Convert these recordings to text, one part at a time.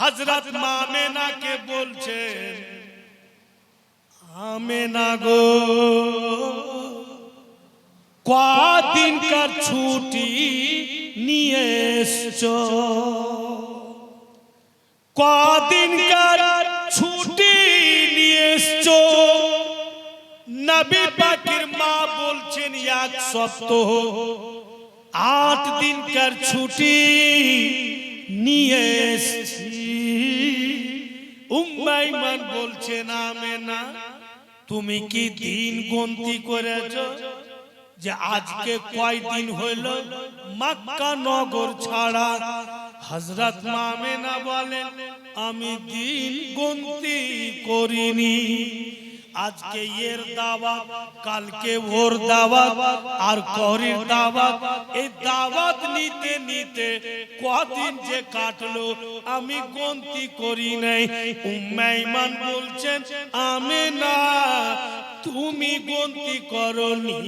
হযরত মা আমেনাকে বলছেন, আমেনা গো কদিনকার ছুটি নিয়ে এসছো, কদিনকার ছুটি নিয়ে এসছো। নবী পাকের মা বলছেন 1 সপ্তাহ 8 দিনকার ছুটি নিয়ে এসেছি। উম্মে আইমান বলছেন, আমেনা তুমি কি দিন গণতি করেছো যে আজকে কয় দিন হইল মক্কা নগর ছাড়া? হযরত মা আমেনা বলেন, আমি দিন গণতি করিনি। আজকে এর দাওয়াত, কালকে ওর দাওয়াত, আর করির দাওয়াত, এই দাওয়াত নিতে নিতে কদিন যে কাটলো আমি গণতি করি নাই। উম্মে আইমান বলছেন, আমেনা তুমি গণতি করনি,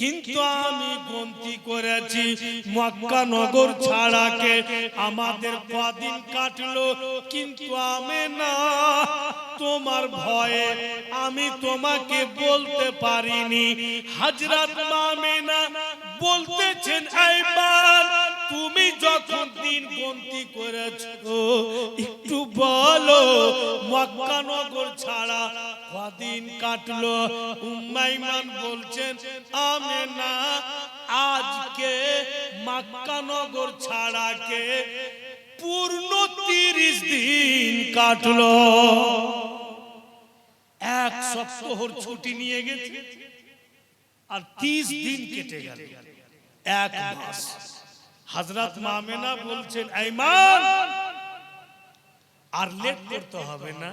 কিন্তু আমি গণতি করেছি। মক্কা নগর ছাড়াকে আমাদের কদিন কাটলো, কিন্তু আমেনা তোমার ভয়ে আমি তোমাকে বলতে পারিনি। হযরত মা আমেনা বলতেছেন, আইমান তুমি যখন দিন গণতি করেছো একটু বলো মক্কা নগর ছাড়া কদিন কাটলো? উম্মে আইমান বলছেন, আমেনা আজকে মক্কা নগর ছাড়াকে পূর্ণ 30 দিন কাটলো। 1 সপ্তাহর ছুটি নিয়ে গেছে আর 30 দিন কেটে গেল, 1 মাস। হযরত মা আমেনা বলছেন, আইমান আর লেট করতে হবে না,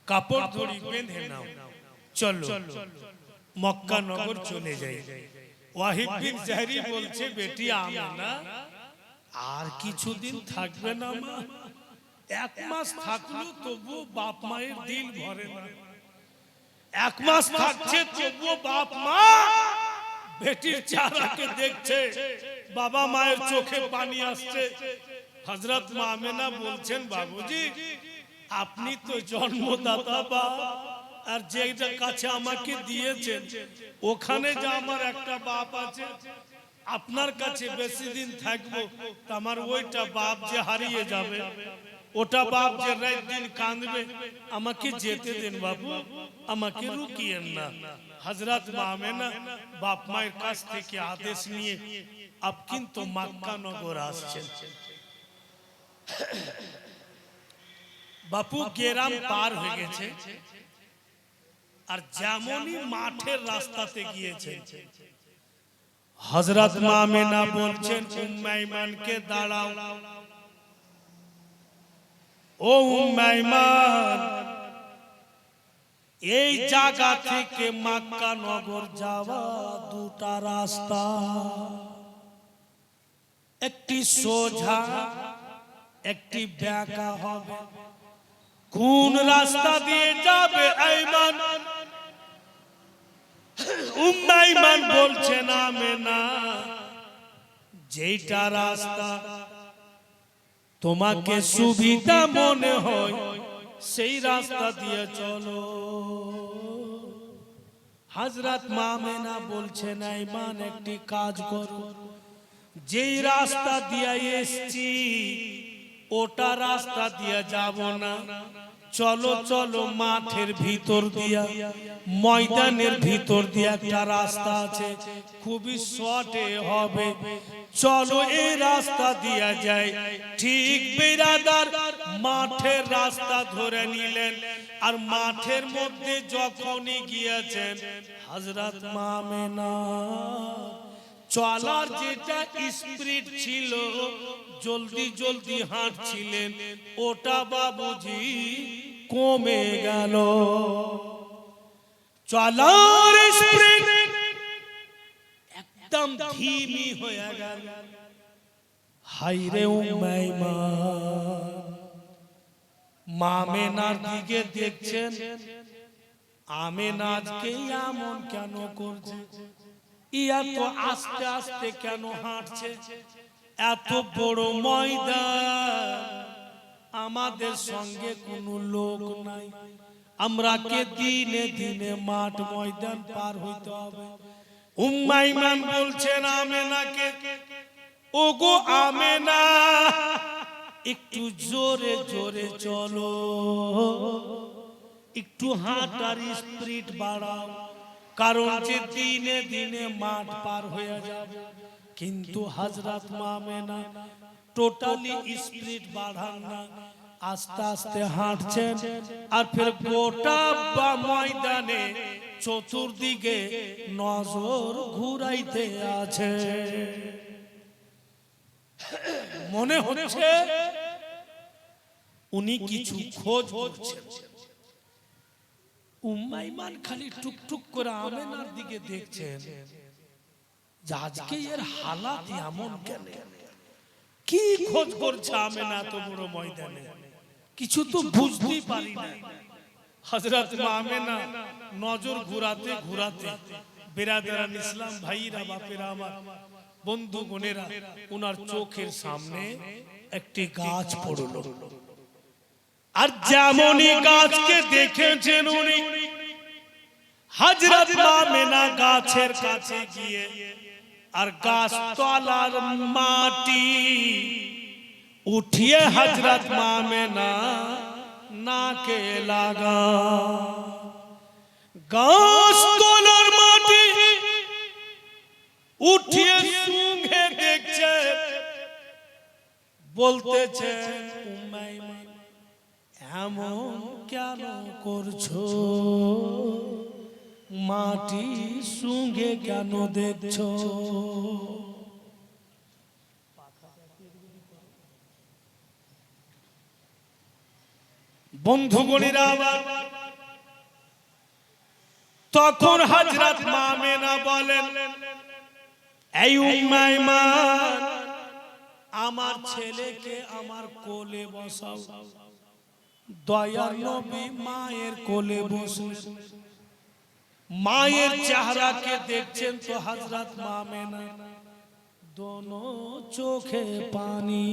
কাপড় দড়ি বেঁধে নাও, চলো মক্কা নগর চলে যাই। ওয়াহিদ বিন জাহরি বলছে, বেটি আমেনা আর কিছুদিন থাকবে না মা? 1 মাস থাকলো তবু বাপ মায়ের দিল ভরে না। 1 মাস থাকছে তবু বাপ মা বেটির চেহারাকে দেখছে, বাবা মায়ের চোখে পানি আসছে। হযরত মা আমেনা বলছেন, বাবুজি আপনি তো জন্মদাতা বাপ, আর যেটা কাছে আমাকে দিয়েছেন ওখানে যে আমার একটা বাপ আছে, আপনার কাছে বেশি দিন থাকবো আমার ওইটা বাপ যে হারিয়ে যাবে, ওটা বাপ যে রাত দিন কাঁদবে, আমাকে যেতে দেন বাবু, আমাকে রুকিয়েন না। হযরত মা আমেনা বাপ মায়ের কাছ থেকে আদেশ নিয়ে আপ কিন্তু মক্কা নগর আসছেন। বাপু গ্রাম পার হয়ে গেছে, আর যেমনই মাঠের রাস্তাতে গিয়েছে হযরত মা আমেনা বলছেন, উম্মে আইমানকে দাঁড়াও। ও উম্মে আইমান, এই জায়গা থেকে মক্কা নগর যাওয়া 2টা রাস্তা, একটি সোজা একটি বেঁকা হবে। কোন রাস্তা দিয়ে যাবে আইমান? উম্মে আইমান বলছেন, আমেনা যেটা রাস্তা তোমাকে সুবিধা মনে হয় সেই রাস্তা দিয়ে চলো। হযরত মা আমেনা বলছেন, আইমান একটি কাজ করো, যেই রাস্তা দিয়ে এসেছি ওটা রাস্তা দিয়ে যাব না, চলো চলো মাঠের ভিতর দিয়া, ময়দানের ভিতর দিয়া একটা রাস্তা আছে, খুবই শর্টে হবে, চলো এই রাস্তা দিয়া যায়। ঠিক বিরাদার মাঠের রাস্তা ধরে নিলেন, আর মাঠের মধ্যে যখনই গিয়েছেন হযরত মা আমেনা চলার যেটা স্পিড ছিল, জলদি জলদি হাঁটছিলেন, ওটা বাবুজি কমে গেল। চলার স্পিড একদম ধীমি হয়ে গেল। হায়রে উম্মে আইমান, মা আমেনার দিকে দেখছেন, আমেনা আজকে এমন কেন করছে, ইয়া তো আস্তে আস্তে কেন হাঁটছে, এত বড় ময়দান আমাদের সঙ্গে কোনো লোক নাই, আমরা কে দিনে দিনে মাঠ ময়দান পার হইতে হবে। উম্মে ঈমান বলছেন আমেনাকে, ওগো আমেনা একটু জোরে জোরে চলো, একটু হাঁটার স্পিড বাড়াও, কারণ যে দিনে দিনে মাঠ পার হয়ে যাবে। কিন্তু হযরত মা আমেনা টোটালি স্পিড বাড়ান না, আস্তে আস্তে হাঁটছেন আর ফির গোটা ময়দানে চতুর্দিকে নজর ঘুরাইতে আছে। মনে হচ্ছে উনি কিছু খোঁজ করছেন। উম্মে ঈমান খালি টুকটুক করে আমেনার দিকে দেখছেন, আজকে এর হালাত এমন কেন, কি খোঁজ করছে আমেনা তো বড় ময়দানে, কিছু তো বুঝতেই পারি না। হযরত মা আমেনা নজর ঘুরাতে ঘুরাতে, বিরাদরান ইসলাম ভাইরা বাপেরা আমার, বন্ধু বোনেরা, উনার চোখের সামনে একটি গাছ পড়লো। আর যেমনই গাছকে দেখেছেন উনি, হযরত মা আমেনা গাছের কাছে গিয়ে আর গাছ তলার মাটি উঠিয়ে হযরত মা আমেনা নাকে লাগা। গাছ তলার মাটি উঠিয়ে সুঙ্ঘে দেখছে, বলতেছে উম্মে ঈমান এমন কেন করছো, মাটি সুঙ্ঘে কেন দেখছো? বন্ধুগণেরা, তখন হযরত মা আমেনা বলেন, এই উম্মে ঈমান আমার ছেলেকে আমার কোলে বসাও। দয়ার নবী মায়ের কোলে বসলেন, মায়ের চেহারাকে দেখছেন তো হযরত মা আমেনা দোনো চোখে পানি।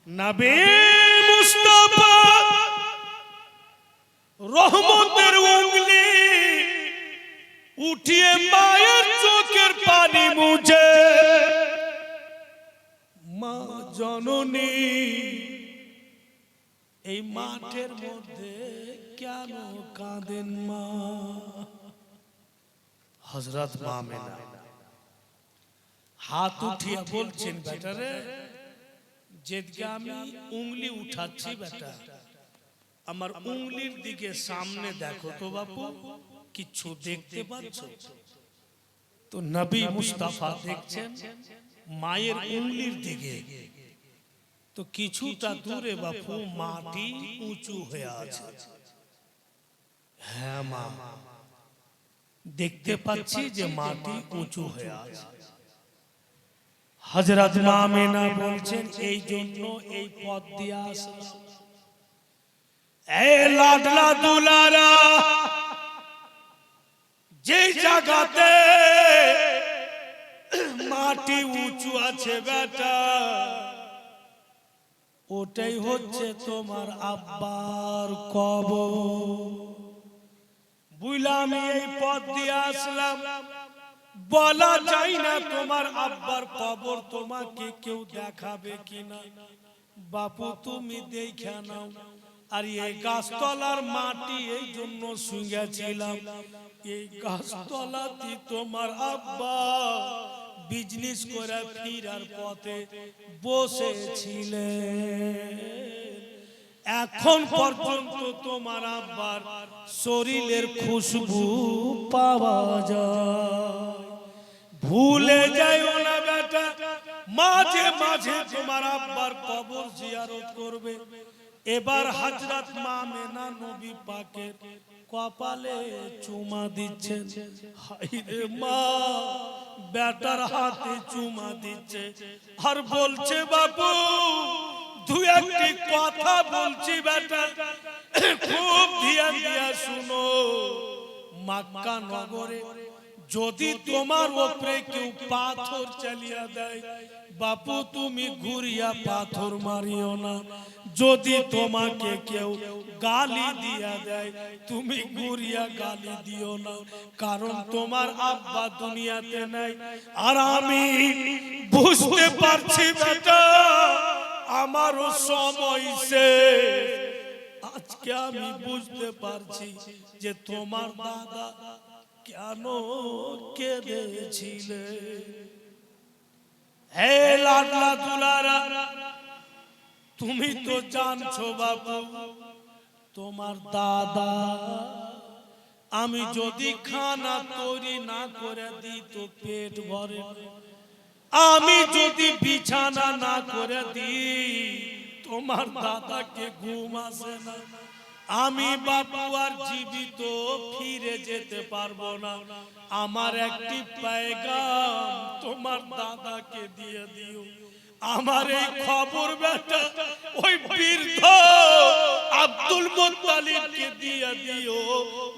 নবী মুস্তাফা রহমতের উঙ্গলি উঠিয়ে মায়ের চোখের পানি মুছে, মা জননী এই মাঠের মধ্যে কেন কাঁদেন মা? হযরত মা আমেনা হাত উঠিয়ে বলছেন, বেটারে যেদিকে আমি উঙ্গলি উঠাচ্ছি বেটা, আমার উঙ্গলির দিকে সামনে দেখো তো বাপু, কিছু দেখতে পাচ্ছ? তো নবী মুস্তাফা দেখছেন মায়ের উঙ্গলির দিকে, তো কিছুটা দূরে বাপু মাটি উঁচু হয়ে আছে। হ্যাঁ মা, দেখতে পাচ্ছি যে মাটি উঁচু হয়ে আছে। হযরত মা আমেনা বলছেন, এই জন্য এই পথ দিয়ে আসলাম। এই লাডলা দুলারা, যে জায়গাতে মাটি উঁচু আছে বেটা, ওটাই হচ্ছে তোমার আব্বার কবর। বুঝলাম এই পথ দিয়ে আসলাম, বলা যায় না তোমার আব্বার কবর তোমাকে কেউ দেখাবে কিনা। বাপু তুমি দেখে নাও। আর এই গাছতলার মাটি এই জন্য শুয়েছিলাম, এই গাছতলাতে তোমার আব্বা বিজনেস করে ফিরার পথে বসেছিলেন। এখন পর্যন্ত তোমার আব্বার শরীরের খুশবু পাওয়া যায়। ভুলে যাইও না বেটা, মাঝে মাঝে তোমার আব্বার কবর জিয়ারত করবে। এবার হযরত মা আমেনা নবী পাকের কপালে চুমা দিচ্ছেন। হায়রে মা, বেটার হাতে চুমা দিচ্ছে আর বলছে, বাবু দু একটি কথা বলছি বেটা, খুব ধ্যান দিয়া শুনো। মক্কা নগরে যদি তোমার উপরে কেউ পাথর চালিয়ে দেয়, বাপু তুমি ঘুরিয়া পাথর মারিও না। যদি তোমাকে কেউ গালি দিয়া দেয়, তুমি ঘুরিয়া গালি দিও না, কারণ তোমার আব্বা দুনিয়াতে নাই। আর আমি বুঝতে পারছি বেটা, আমারও সময় শেষ। আজকে আমি বুঝতে পারছি যে তোমার দাদা কেন কেঁদেছিলে। হে লাডলা দুলারা, তুমি তো জানছো বাবু, তোমার দাদা আমি যদি খানা তৈরি না করে দিই তো পেট ভরে, আমি যদি বিছানা না করে দিই তোমার দাদাকে ঘুম আসে না। আমি বাপু আর জীবিত ফিরে যেতে পারবো না। আমার একটি পেগাম তোমার দাদাকে দিয়ে দিও। আমার এই খবর বেটা ওই বৃদ্ধ আব্দুল মুত্তালিবকে দিয়ে দিও,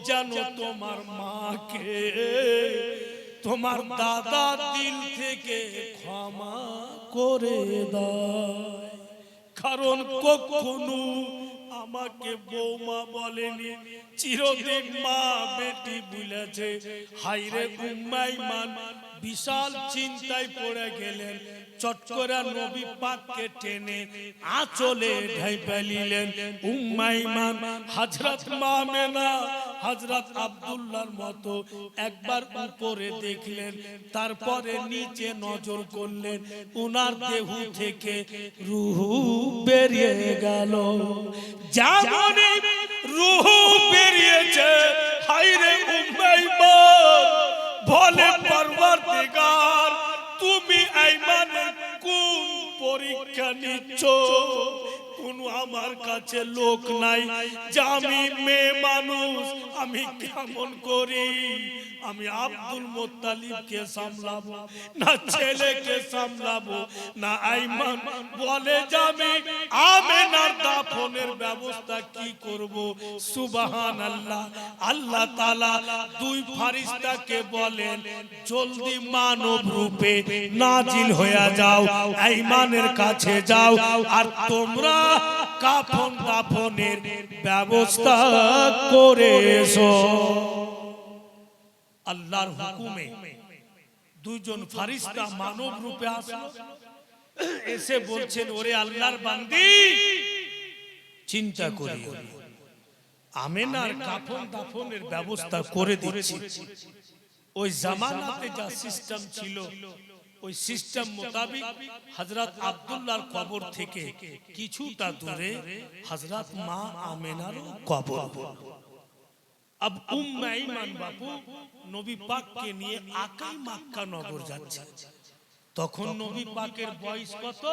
যেন তোমার মাকে তোমার দাদা দিল থেকে ক্ষমা করে দেয়। কারণ কখনো আমাকে বৌমা বলেনি, চিরদিন মা বেটি বলেছে। হাইরে উম্মাইমান বিশাল চিন্তায় পড়ে গেলেন। চট করে নবী পাককে টেনে আঁচলে ঢাইপা নিলেন। উম্মাইমান হযরত মা আমেনা হযরত আব্দুল্লাহর মতো একবার উপরে দেখলেন, তারপরে নিচে নজর করলেন। উনার দেহ থেকে রূহ বেরিয়ে গেল। যেমনই রূহ বেরিয়েছে, হায়রে উম্মাইমান বলে পরওয়ারদিগার তুমি আইমানের কোন পরীক্ষা নিচ্ছ? কোন আমার কাছে লোক নাই যে আমি মেয়ে মানুষ আমি কেমন করি আমি আব্দুল মুত্তালিবকে সামলাবো না ছেলেকে সামলাবো না? আইমান বলে যে আমি আমেনার দাফনের ব্যবস্থা কি করব? সুবহানাল্লাহ। আল্লাহ তাআলা দুই ফেরেশতাকে বলেন জলদি মানব রূপে নাজিল হয়ে যাও, আইমানের কাছে যাও, আর তোমরা কাফন দাফনের ব্যবস্থা করে এসো। আল্লাহর হুকুমে দুইজন ফেরেশতা মানব রূপে আসলো, এসে বলছেন ওরে আল্লাহর বান্দি চিন্তা করি আমেনার কাফন দাফনের ব্যবস্থা করে দিচ্ছি। ওই জামানাতে যা সিস্টেম ছিল ওই সিস্টেম মোতাবেক হযরত আব্দুল্লাহর কবর থেকে কিছুটা দূরে হযরত মা আমেনার কবর। अब উম্মে আইমান বাপু নবী পাককে নিয়ে আকাই মক্কা নগর যাচ্ছে। তখন নবী পাকের বয়স কত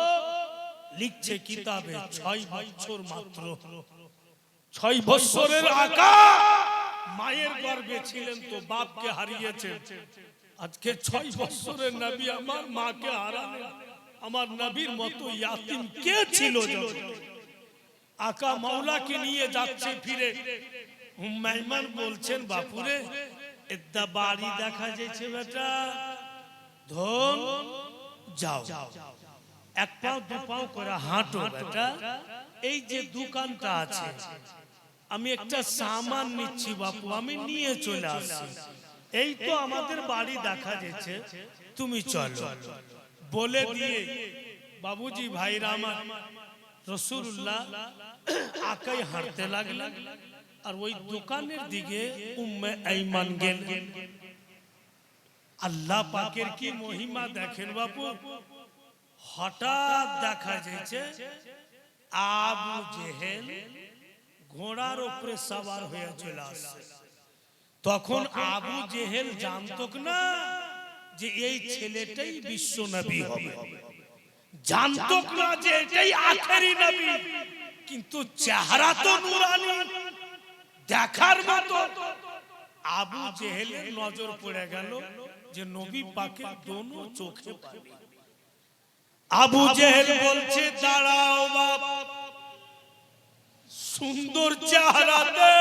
লিখছে কিতাবে 6 বছর মাত্র। 6 বছরের আকা মায়ের গর্ভে ছিলেন তো বাপকে হারিয়েছেন। আজকে 6 বছরের নবী আমার মাকে হারালেন। আমার নবীর মতো ইয়াতিম কে ছিল? আকা মাওলাকে নিয়ে যাচ্ছে ফিরে। উম্মে আইমান বলছেন বাপুরে এদা বাড়ি দেখা যাচ্ছে বেটা, ধন যাও এক পাও দু পাও করে হাঁটো বেটা। এই যে দোকানটা আছে আমি একটা সামান নিচ্ছি বাপু, আমি নিয়ে চলে আসছি। এই তো আমাদের বাড়ি দেখা যাচ্ছে, তুমি চলো। বলে দিয়ে বাবুজি ভাইরা আমার রাসূলুল্লাহ আকাই হাঁটতে লাগলেন। আর ওই দোকানের দিকে উম্মে আইমান গেলেন। আল্লাহ পাকের কি মহিমা দেখেন বাপু। হঠাৎ দেখা যাচ্ছে আবু জেহেল ঘোড়ার উপরে সওয়ার হয়ে চলে আসছে। তখন আবু জেহেল জানতো না যে এই ছেলেটাই বিশ্ব নবী হবে, জানতো না যে এটাই আখেরি নবী, কিন্তু চেহারা তো নূরানি দেখার মতো। আবু জেহেলের নজর পড়ে গেল যে নবী পাকের দোনো চোখে পানি। আবু জেহেল বলছে দাঁড়াও বাপ, সুন্দর চেহারাতে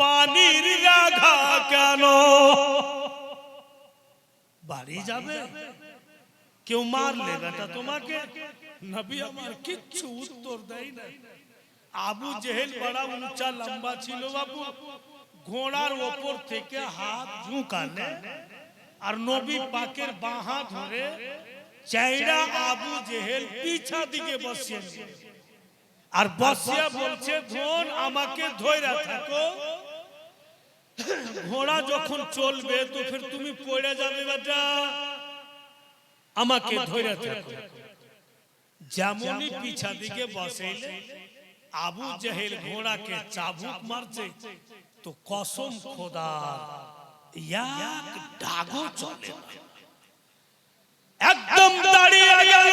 পানির রাখা কেন? বাড়ি যাবে? কেউ মারলে বেটা তোমাকে? নবী আমার কিচ্ছু উত্তর দেয় না। আবু জেহেল বড় উঁচা লম্বা ছিল বাবু, ঘোড়ার ওপর থেকে হাত ঝুঁকালে আর নবী পাকের বাঁ হাত ধরে চাইরা আবু জেহেল পিছা দিকে বসিয়ে আর বসিয়া বলছে, ধন আমাকে ধইরা থাকো, ঘোড়া যখন চলবে তো ফির তুমি পড়ে যাবে বেটা, আমাকে ধইরা থাকো। যেমনই পিছা দিকে বসাইলে আবু জেহেল ঘোড়াকে চাবুক মারছে, তো কসম খোদা এক ডাগও চলে না, একদম দাঁড়িয়ে গেল।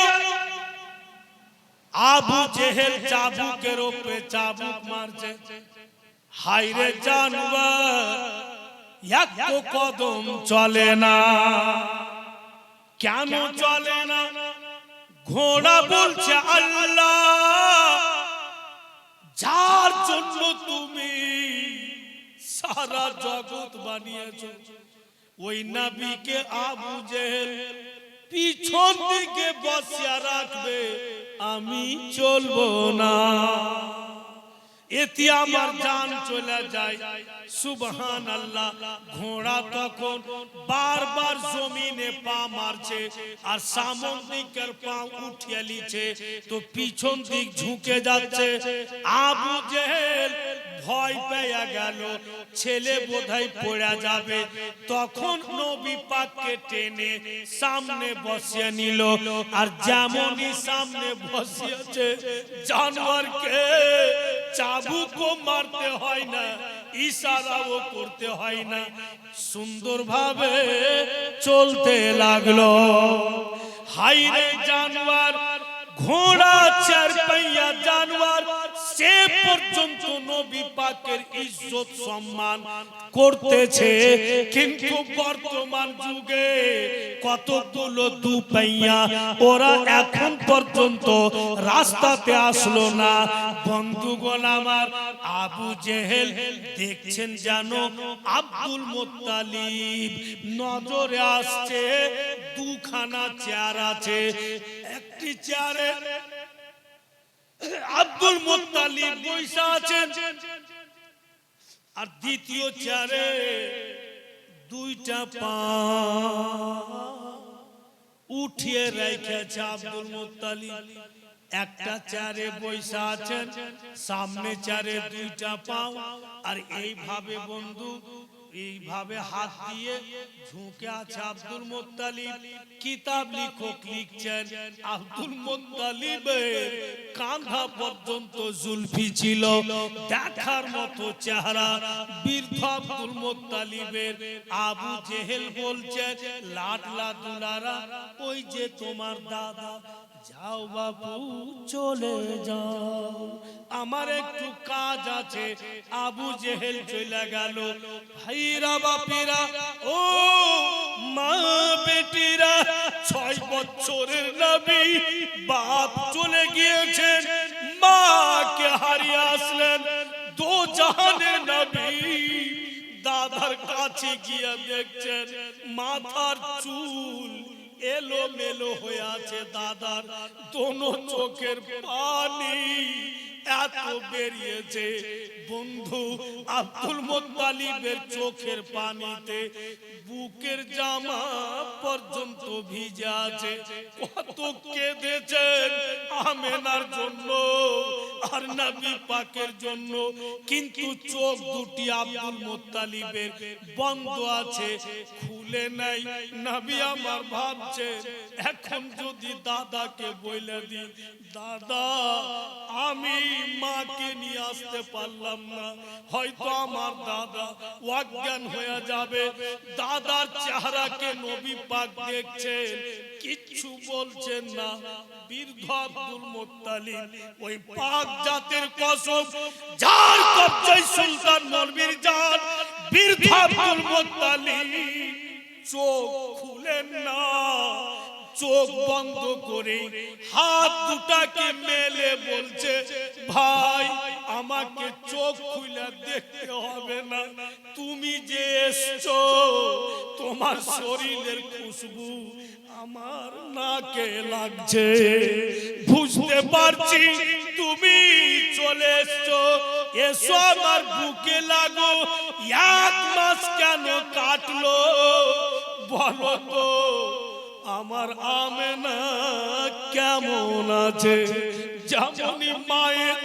আবু জেহেল চাবুকের উপরে চাবুক মারছে। হায়রে জানবার, এক কদম চলে না। কেন চলে না? ঘোড়া বলছে, আল্লাহ যার জন্য তুমি সারা জগৎ বানিয়েছো, ওই নবীকে আবু জেহেল পিছন দিকে বসিয়া রাখবে, আমি চলবো না, এতে আমার জান চলে যায়। সুবহানাল্লাহ। ঘোড়া তখন বারবার জমিনে পা মারছে আর সামনের দিকের পা উঠিয়ে লিছে, তো পিছন দিক ঝুঁকে যাচ্ছে। আবু জেহেল ভয় পেয়ে গেল, ছেলে বোধহয় পড়ে যাবে। তখন নবী পাককে টেনে সামনে বসিয়ে নিল, আর যেমনই সামনে বসিয়েছে, জানোয়ারকে চাবুকও মারতে হয় না, ইশারাও করতে হয় না, সুন্দরভাবে চলতে লাগলো। হায়রে জানোয়ার, ঘোড়া চার পাইয়া জানোয়ার, সে পর্যন্ত নবী পাকের ইজ্জত সম্মান করতেছে। কিন্তু বর্তমান যুগে কতগুলো দুপাইয়া, ওরা এখন পর্যন্ত রাস্তাতে আসলো না। বন্ধুগণ আমার, আবু জেহেল দেখছেন যেন আব্দুল মুত্তালিব নজরে আসছে। দুখানা চেয়ার আছে, একটি চেয়ারে আব্দুল মুত্তালিব বসে আছেন, আর দ্বিতীয় চেয়ারে দুইটা পা উঠিয়ে রেখেছে আব্দুল মুত্তালিব। একটা চেয়ারে বসে আছেন, সামনে চেয়ারে দুইটা পা, আর এইভাবে বন্ধু এইভাবে হাত দিয়ে ঝুঁকে আছে আব্দুল মুত্তালিব। কিতাব লেখক লিখছেন, আব্দুল মুত্তালিবের কাঁধা পর্যন্ত জুলফি ছিল, দেখার মতো চেহারা বৃদ্ধ আব্দুল মুত্তালিবের। আবু জেহেল বলছে, লাডলা দুলারা, ওই যে তোমার দাদা, যাও বাবু চলে যাও, আমার একটু কাজ আছে। আবু জেহেল চলে গেল। ভাইরা বাপিরা, ও মা বেটিরা, 6 বছরের নবী বাপ চলে গিয়েছেন, মাকে হারিয়ে আসলেন। দো জাহানের নবী দাদার কাছে গিয়ে দেখছেন মাথার চুল এলো মেলো হয়ে আছে, দাদার দোনো চোখের পানি এত বেরিয়েছে। বন্ধু, আব্দুল মুত্তালিবের চোখের পানিতে বুকের জামা পর্যন্ত ভিজে আছে। কত কেঁদেছেন আমেনার জন্য আর নবী পাকের জন্য, কিন্তু চোখ দুটি আব্দুল মুত্তালিবের বন্ধ আছে, খুলে নাই। নবী আমার ভাবছে, এখন যদি দাদাকে বলে দিই, দাদা আমি মাকে নিয়ে আসতে পারলাম না, হয়তো আমার দাদা অজ্ঞান হয়ে যাবে। দাদার চেহারাকে নবী পাক দেখছেন, কিচ্ছু বলছেন না। বৃদ্ধ আব্দুল মুত্তালিব, ওই পাক জাতের কসম, যার কবজায় সুলতান নবীর জান, বৃদ্ধ আব্দুল মুত্তালিব চোখ খুলেন না, চোখ বন্ধ করে হাত দুটাকে মেলে বলছে, ভাই আমাকে চোখ খুলে দেখতে হবে না, তুমি যে এসছো তোমার শরীরের খুশবু আমার নাকে লাগছে, বুঝতে পারছি তুমি চলে এসছো, এসো আমার বুকে লাগো। 1 মাস কেন কাটলো বলো তো, আমার আমেনা কেমন আছে? যেমনই মায়ের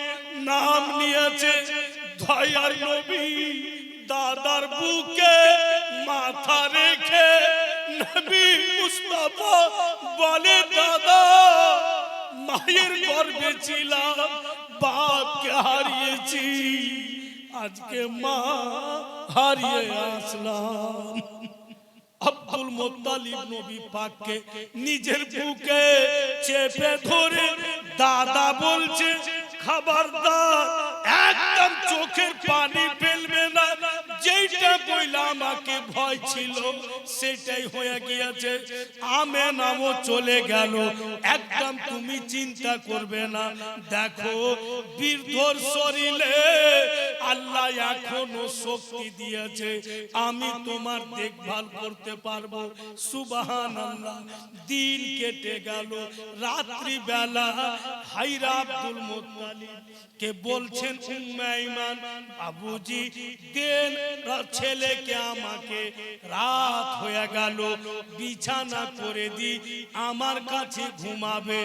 নাম নিয়েছে দয়ার নবী দাদার বুকে মাথা রেখে নবী মুস্তাফা বলে, দাদা মায়ের গর্ভে ছিলাম, বাপকে হারিয়েছি, আজকে মা হারিয়ে আসলাম। আব্দুল মুত্তালিব নবী পাককে নিজের বুকে চেপে ধরে দাদা বলছে, খবরদার একদম চোখের পানি ফেলবে না, যেটা বইলা আমাকে ভয় ছিল সেটাই হয়ে গিয়েছে, আমেনাও চলে গেল, একদম তুমি চিন্তা করবে না। দেখো বৃদ্ধর শরীরে আল্লাহ এখনো শক্তি দিয়েছে, আমি তোমার দেখভাল করতে পারবো। সুবহানাল্লাহ। দিন কেটে গেল, রাত্রি বেলা হাইরা আব্দুল মুত্তালিব কে বলছেন, উম্মে আইমান বাবুজি দেন ছেলেকে আমাকে, রাত হয়ে গেল, বিছানা করে দি, আমার কাছে ঘুমাবে।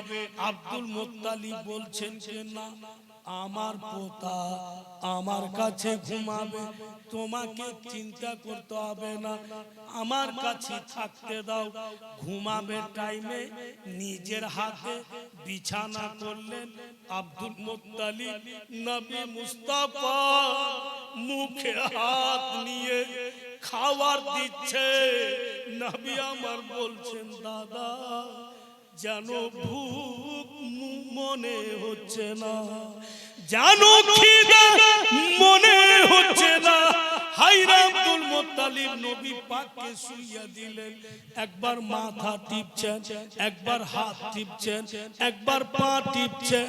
আব্দুল মুত্তালিব বলছেন যে না, আমার পোতা আমার কাছে ঘুমাবে, তোমাকে চিন্তা করতে হবে না, আমার কাছে থাকতে দাও। ঘুমাবে টাইমে নিজের হাতে বিছানা করলেন আব্দুল মুত্তালিব। নবী মুস্তাফা মুখে হাত নিয়ে খাবার দিচ্ছে, নবী আমার বলছেন, দাদা যেন ভূখ মনে হচ্ছে না, জানো খিদা মনে হচ্ছে না। হায়রে আব্দুল মুত্তালিব নবী পাককে শুইয়া দিলেন, একবার মাথা টিপছেন, একবার হাত টিপছেন, একবার পা টিপছেন।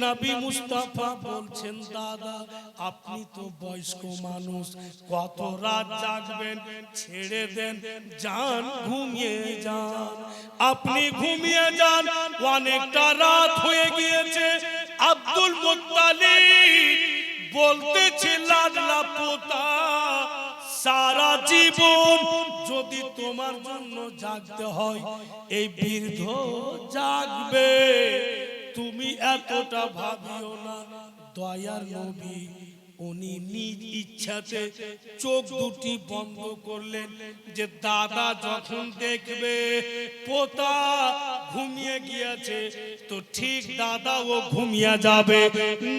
নবী মুস্তাফা বলছেন, দাদা আপনি তো বয়স্ক মানুষ, কত রাত জাগবেন, ছেড়ে দেন, যান ঘুমিয়ে যান, আপনি ঘুমিয়ে যান, অনেকটা রাত হয়ে গিয়েছে। আব্দুল মুত্তালিব বলতেছে, লাডলা পোতা সারা জীবন যদি তোমার জন্য জাগতে হয়, এই বৃদ্ধ জাগবে, তুমি এতটা ভাবিও না। দয়ার নবী উনি নিজ ইচ্ছাতে চোখ দুটি বন্ধ করলেন, যে দাদা যখন দেখবে পোতা ঘুমিয়ে গিয়েছে তো ঠিক দাদাও ঘুমিয়ে যাবে।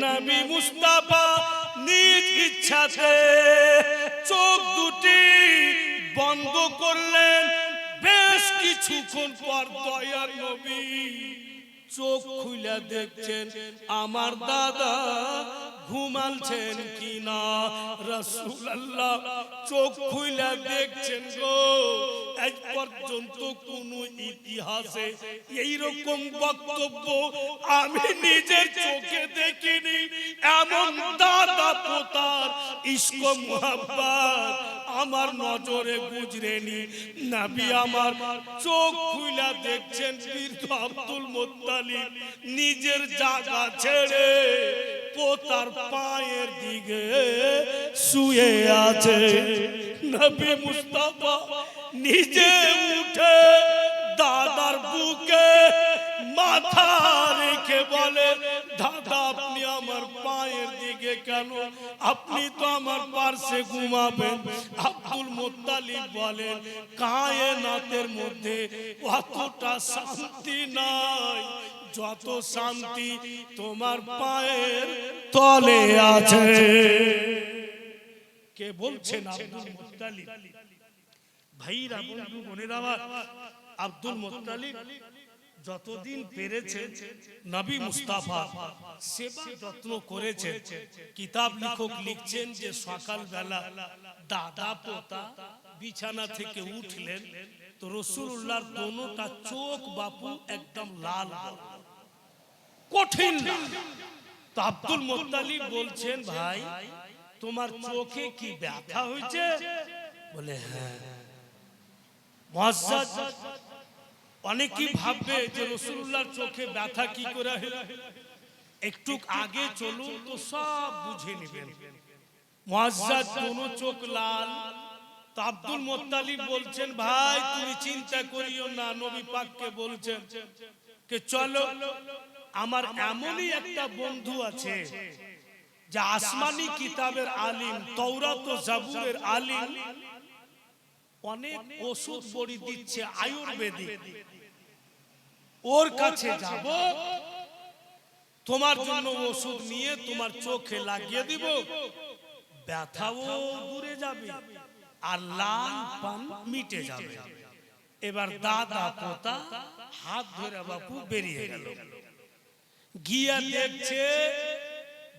নবী মুস্তাফা নিজ ইচ্ছাতে চোখ দুটি বন্ধ করলেন। বেশ কিছুক্ষণ পর দয়ার নবী চোখ খুলে দেখছেন আমার দাদা ঘুমালছেন কিনা। রাসূলুল্লাহ চোখ খুলে দেখছেন গো, আজ পর্যন্ত কোন ইতিহাসে এইরকম বক্তব্য আমি নিজের চোখে দেখিনি। এমন দাদা পোতার ইশক মুহাব্বত আমার নজরে গুজরেনি। নবী আমার চোখ খুলে দেখছেন বীর আব্দুল মুত্তালিব নিজের জায়গা ছেড়ে পোতার পায়ের দিকে শুয়ে আছে। নবী মুস্তাফা নিজে উঠে দাদার বুকে মাথা রেখে বলে, দাদা আপনি আমার পায়ের দিকে কেন, আপনি তো আমার পাশে ঘুমাবেন। আব্দুল মুত্তালিব বলেন, কায়নাতের মধ্যে অতটা শান্তি নাই যত শান্তি তোমার পায়ের তলে আছে। কে বলছেন? Abdul Muttalib. ভাইরা, বন্ধু, বোনেরা, আব্দুল মুত্তালিব যতদিন পেরেছে নবী মুস্তাফা সেবা যত্ন করেছে। কিতাব লেখক লিখছেন যে সকালবেলা দাদা পোতা বিছানা থেকে উঠলেন, তো রাসূলুল্লাহর দোনোটা চোখ বাপু একদম লাল কঠিন। তো আব্দুল মুত্তালিব বলছেন, ভাই তোমার চোখে কি ব্যথা হয়েছে? বলে হ্যাঁ। মুআজ্জাজ অনেকেই ভাববে যে রাসূলুল্লাহর চোখে ব্যথা কি করে হলো, একটু আগে চলুন তো সব বুঝে নেবেন। মুআজ্জাজ দোনো চোখ লাল। তো আব্দুল মুত্তালিব বলছেন, ভাই তুমি চিন্তা করিও না, নবী পাককে বলছেন যে চলো, আমার এমনই একটা বন্ধু আছে যে আসমানি কিতাবের আলিম, তাওরাত ও জাবুরের আলিম, অনেক ওষুধ বড়ি দিচ্ছে আয়ুর্বেদিক, ওর কাছে যাব, তোমার জন্য ওষুধ নিয়ে তোমার চোখে লাগিয়ে দিব, ব্যথাও দূরে যাবে আর লাল পান মিটে যাবে। এবার দাদা পোতা হাত ধরে বাপু বেরিয়ে গেল। গিয়া দেখছে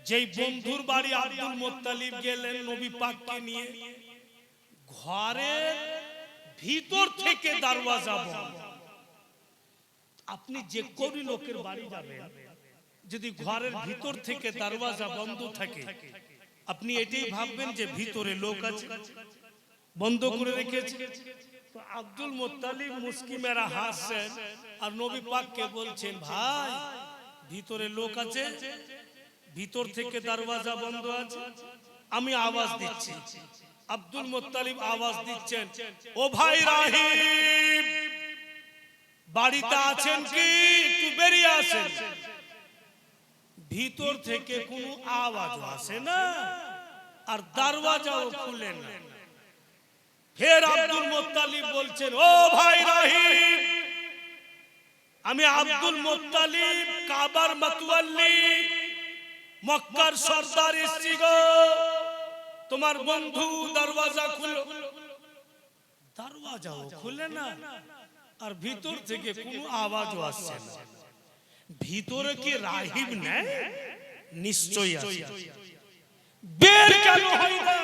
যেই বন্ধুর বাড়ি আব্দুল মুত্তালিব গেলেন নবী পাককে নিয়ে, ঘরের ভিতর থেকে দরওয়াজা বন্ধ। আপনি যে কোন লোকের বাড়ি যাবেন, যদি ঘরের ভিতর থেকে দরওয়াজা বন্ধ থাকে, আপনি এটাই ভাববেন যে ভিতরে লোক আছে, বন্ধ করে রেখেছে। তো আব্দুল মুত্তালিব মুস্কি মেরা হাসছেন আর নবী পাককে বলছেন, ভাই ভিতরে লোক আছে, ভিতর থেকে দরওয়াজা বন্ধ আছে, আমি আওয়াজ দিচ্ছি। আব্দুল মুত্তালিব আওয়াজ দিচ্ছেন, ও ভাই রাহিব, বাড়িতে আছেন কি? একটু বেরিয়ে আসেন। ভিতর থেকে কোনো আওয়াজ আসে না আর দরওয়াজাও খুলে না। ফের আব্দুল মুত্তালিব বলছেন, ও ভাই রাহিব, আমি আব্দুল মুত্তালিব, কাবার মাতওয়াল্লি, মক্কার সরদার এসেছি গো, তোমার বন্ধু দরওয়াজা খুলো। দরওয়াজাও খুলে না আর ভিতর থেকে কোনো আওয়াজও আসছে না। ভিতরে কি রাহিব নেই? নিশ্চয়ই আছে। বের কেন হয় না?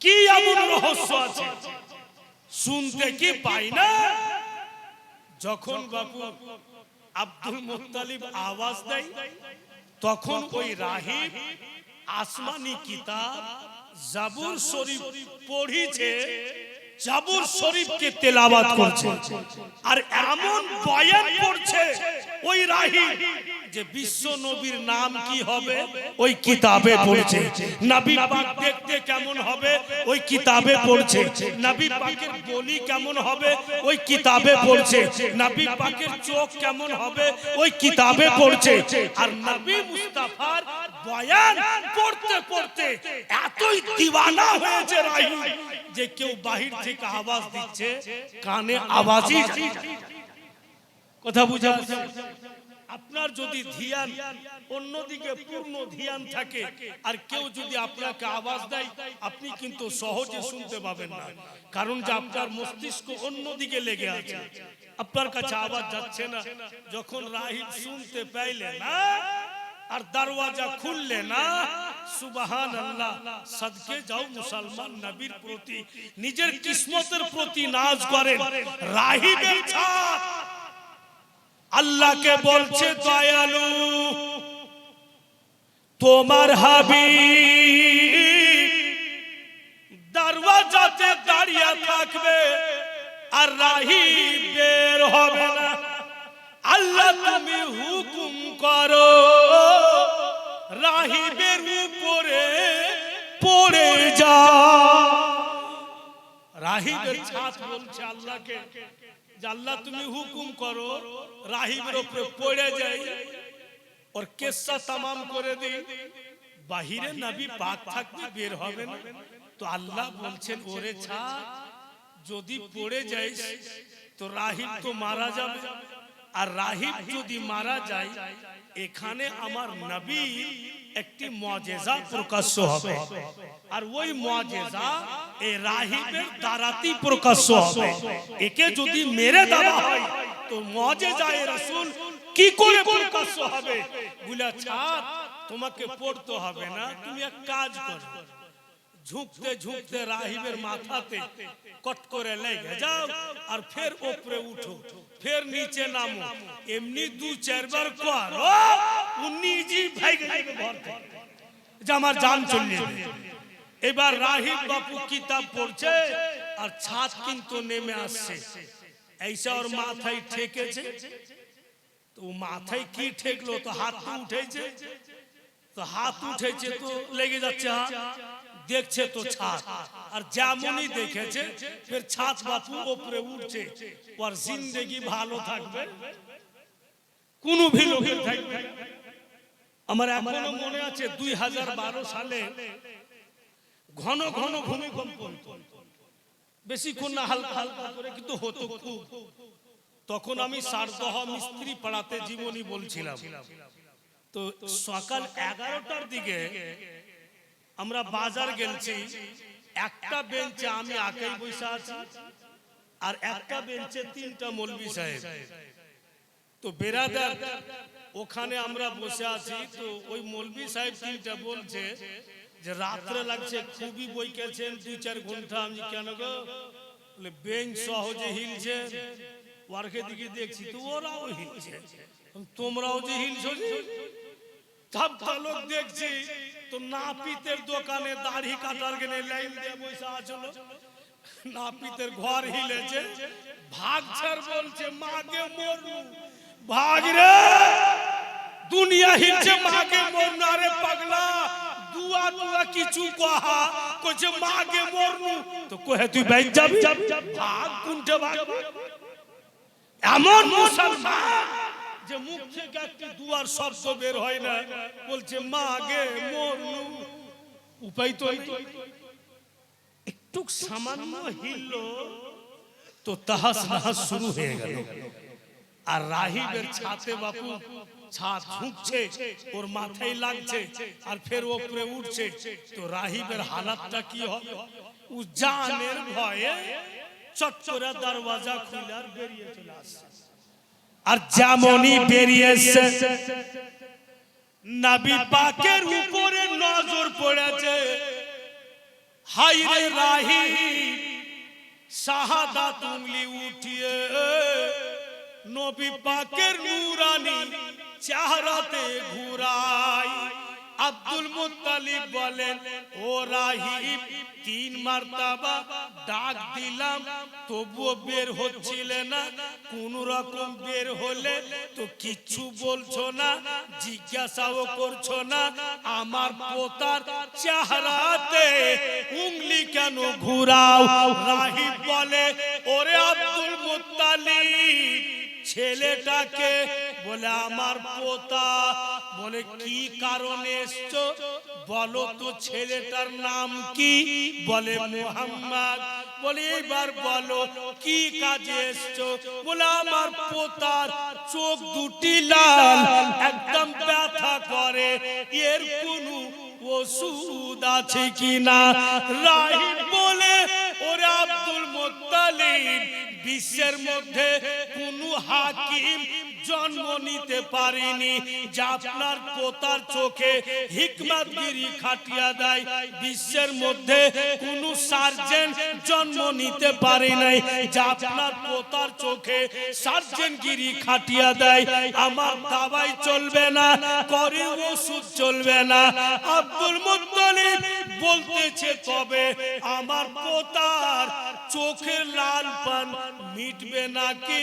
কি এমন রহস্য আছে? শুনতে কি পাই না? যখন বাপু আব্দুল মুত্তালিব আওয়াজ দেয়, তখন ওই রাহিব আসমানি কিতাব জাবুর শরীফ পড়িছে, জাবুর শরীফকে তেলাওয়াত করছে আর এমন বয়ান করছে ওই রাহিব যে বিশ্ব নবীর নাম কি হবে ওই কিতাবে পড়ছে, নবী পাক দেখতে কেমন হবে ওই কিতাবে পড়ছে, নবী পাকের বলি কেমন হবে ওই কিতাবে পড়ছে, নবী পাকের চোখ কেমন হবে ওই কিতাবে পড়ছে। আর নবী মুস্তাফার বয়ান পড়তে পড়তে এতই দিওয়ানা হয়েছে রাহিব যে কেউ বাহির থেকে আওয়াজ দিচ্ছে, কানে আওয়াজই কথা বুঝা। আপনার যদি ধ্যান অন্যদিকে পূর্ণ ধ্যান থাকে আর কেউ যদি আপনাকে আওয়াজ দেয়, আপনি কিন্তু সহজে শুনতে পাবেন না, কারণ যে আপনার মস্তিষ্ক অন্যদিকে লেগে আছে, আপনার কাছে আওয়াজ যাচ্ছে না। যখন রাহিব শুনতে পাইলে না আর দরওয়াজা খুললে না, সুবহানাল্লাহ, সাদকে যাও মুসলমান নবীর প্রতি, নিজের কিসমতের প্রতি নাজ করেন। রাহিবের ছাত আল্লাহকে বলছে, দয়ালু তোমার হাবিব দরওয়াজাতে দাঁড়িয়ে থাকবে আর রাহিব বের হবে না। আল্লাহ তুমি হুকুম করো রাহিবের উপরে পড়ে যা। রাহিবের ছাত বলছে আল্লাহকে, আল্লাহ তুমি হুকুম করো রাহিবের উপরে পড়ে যাই और किस्सा तमाम করে দিই, বাহিরে নবী পাক থাকতে বের হবে না। তো আল্লাহ বলছেন, ওরে ছাত, যদি পড়ে যাইস তো রাহিব তো মারা যাবে, আর রাহিব যদি মারা যায় এখানে আমার নবী একটি মুআজিজা প্রকাশ্য হবে, আর ওই মুআজিজা এই রাহিবের দ্বারাতেই প্রকাশ্য হবে। একে যদি মেরে দেওয়া হয় তো মুআজিজায়ে রাসূল কি করে প্রকাশ্য হবে? বলে ছাত তোমাকে পড়তে হবে না, তুমি এক কাজ করো, ঝুঁকতে ঝুঁকতে রাহিবের মাথাতে কট করে লেগে যাও আর ফের উপরে উঠো, ফের নিচে নামো, এমনি 2-4 বার করো, উনি জি ভাই যাবে ঘর থেকে, যে আমার জান চলে যাবে। এবার রাহিব বাপু কিতাব পড়ছে আর ছাদ কিন্তু নেমে আসছে, এইসা ওর মাথায় ঠেকেছে। তো মাথায় কি ঠেকলো, তো হাত উঠেছে, তো হাত উঠেছে তো লেগে যাচ্ছে হাত, দেখছে তো ছাদ, আর যেমনই দেখেছে ফের ছাদ বাপু উপরে উঠছে, ওর জিন্দেগি ভালো থাকবে, কোনো ভিলোকে থাকবে। আমার এখনো মনে আছে 2012 সালে ঘন ঘন ভূমিকম্প হতো, বেশিক্ষণ না, হালকা হালকা করে কিন্তু হতো খুব। তখন আমি সারদহ মিস্ত্রি পাড়াতে জীবনী বলছিলাম। তো সকাল 11টার দিকে আমরা বাজার গেছি, একটা বেঞ্চে আমি একাই বসে আছি আর একটা বেঞ্চে 3টা মৌলভী সাহেব। তো বেরাদার ওখানে আমরা বসে আছি, তো ওই মৌলভী সাহেব 3টা বলছে যে রাত্রে লাগছে, খুবই বই গেছেন 2-4 ঘন্টা। আমি কেন গো, বলে বেঞ্চ সহজে হিলছে, ওয়ার্কে দিকে দেখছি তো ওরাও হিলছে, তোমরাও যে হিলছো, সবটা লোক দেখছি। তো নাপিতের দোকানে দাড়ি কাটার গেলে লাইন দিয়ে বসে আছলো, নাপিতের ঘর হিলেছে, ভাগছার বলছে মাগে মরু, ভাগ রে, দুনিয়া হিলছে মাগে মরু, আরে পাগলা দুয়া দুয়া কিছু কহা কইছে মাগে মরু, তো কহে তুই বাইক যাবি, ভাগ কোনটা ভাগ। এমন মুসলমান যে মুখ থেকে একটি দুয়ার শব্দ বের হয় না, বলছে মাগে মরু, উপায় তো একটু সামান্য হিলল তো তাহাস নাহাস শুরু হয়ে গেল। আর রাহিবের ছাতে বাপু ছাদ ঝুঁকছে, ওর মাথায় লাগছে আর ফের উপরে উঠছে। তো রাহিবের হালাতটা কি হবে, ও জানের ভয়ে চট করে দরওয়াজা খুলে আর বেরিয়ে চলে আসছে। আর যেমনই বেরিয়েছে নবী পাকের উপরে নজর পড়েছে, হায় রে রাহিব শাহাদাত উঙ্গলি উঠিয়ে নবী পাকের নূরানি চেহারাতে ঘুরাই। আব্দুল মুত্তালিব বলেন, ও রাহিব 3 মারতাবা ডাক দিলাম তবুও বের হচ্ছিলে না, কোন রকম বের হলে তো কিচ্ছু বলছো না, জিজ্ঞাসাও করছো না, আমার পোতার চেহারাতে উঙ্গলি কেন ঘুরাও? রাহিব বলে, ওরে আব্দুল মুত্তালিব ছেলেটাকে, বলে আমার পোতা। বলে কি কারণে এসছো, বলো তো ছেলেটার নাম কি? বলে মুহাম্মদ। বলে এবার বলো কি কাজে এসছো? বলে আমার পোতার চোখ দুটি লাল, একদম ব্যথা করে, এর কোনো ওষুধ আছে কিনা? রাহিব বলে, ওরে আব্দুল মুত্তালিব বিশ্বের মধ্যে কোনো হাকিম জন্ম নিতে পারেনি যা আপনার পোতার চোখে হিকমতগিরি খাটিয়া দেয়। বিশ্বের মধ্যে কোনো সার্জন জন্ম নিতে পারে নাই যা আপনার পোতার চোখে সার্জনগিরি খাটিয়া দেয়। আমার দাওয়াই চলবে না, করে ওষুধ চলবে না। আব্দুল মুত্তালিব বলতেছে, তবে আমার পোতার চোখের লাল পান মিটবে নাকি,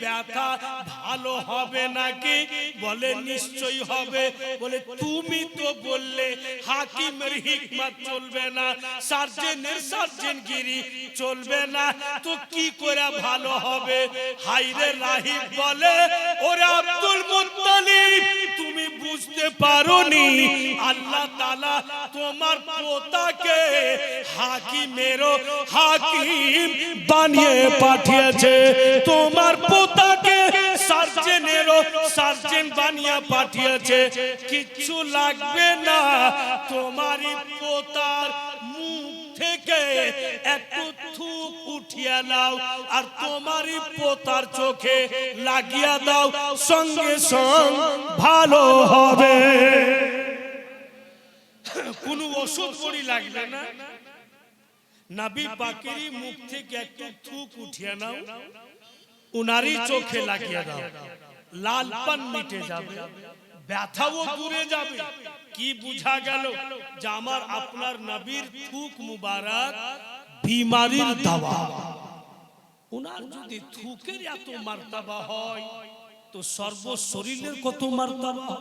ব্যথা ভালো হবে নাকি? বলে নিশ্চয়ই হবে। বলে তুমি তো বললে হাকিমের হিকমত চলবে না, সার্জনের সার্জনগিরি চলবে না, তো কি করে ভালো হবে? হায়রে রাহিব বলে, ওরে আব্দুল মুত্তালিব তুমি বুঝতে পারোনি, আল্লাহ তাআলা তোমার পোতাকে হাকিমেরও হাকিম বানিয়ে পাঠিয়েছে, তোমার পোতাকে সার্জনেরও সার্জন বানিয়ে পাঠিয়েছে। কিচ্ছু লাগবে না, তোমারই পোতার মুখ থেকে একটু থুক উঠিয়ে নাও আর তোমারই পোতার চোখে লাগিয়ে দাও, সঙ্গে সঙ্গে ভালো হবে। কোনো ওষুধ বড়ি লাগবে না, নবী পাকেরই মুখ থেকে একটু থুক উঠিয়ে নাও, উনারই চোখে লাগিয়ে দাও, লালপান মিটে যাবে, ব্যথাও দূরে যাবে। কি বুঝা গেল? যে আমার আপনার নবীর থুক মুবারক বিমারির দাওয়া। উনার যদি থুকের এত মার্তবা হয় তো সর্ব শরীরের কত মার্তবা।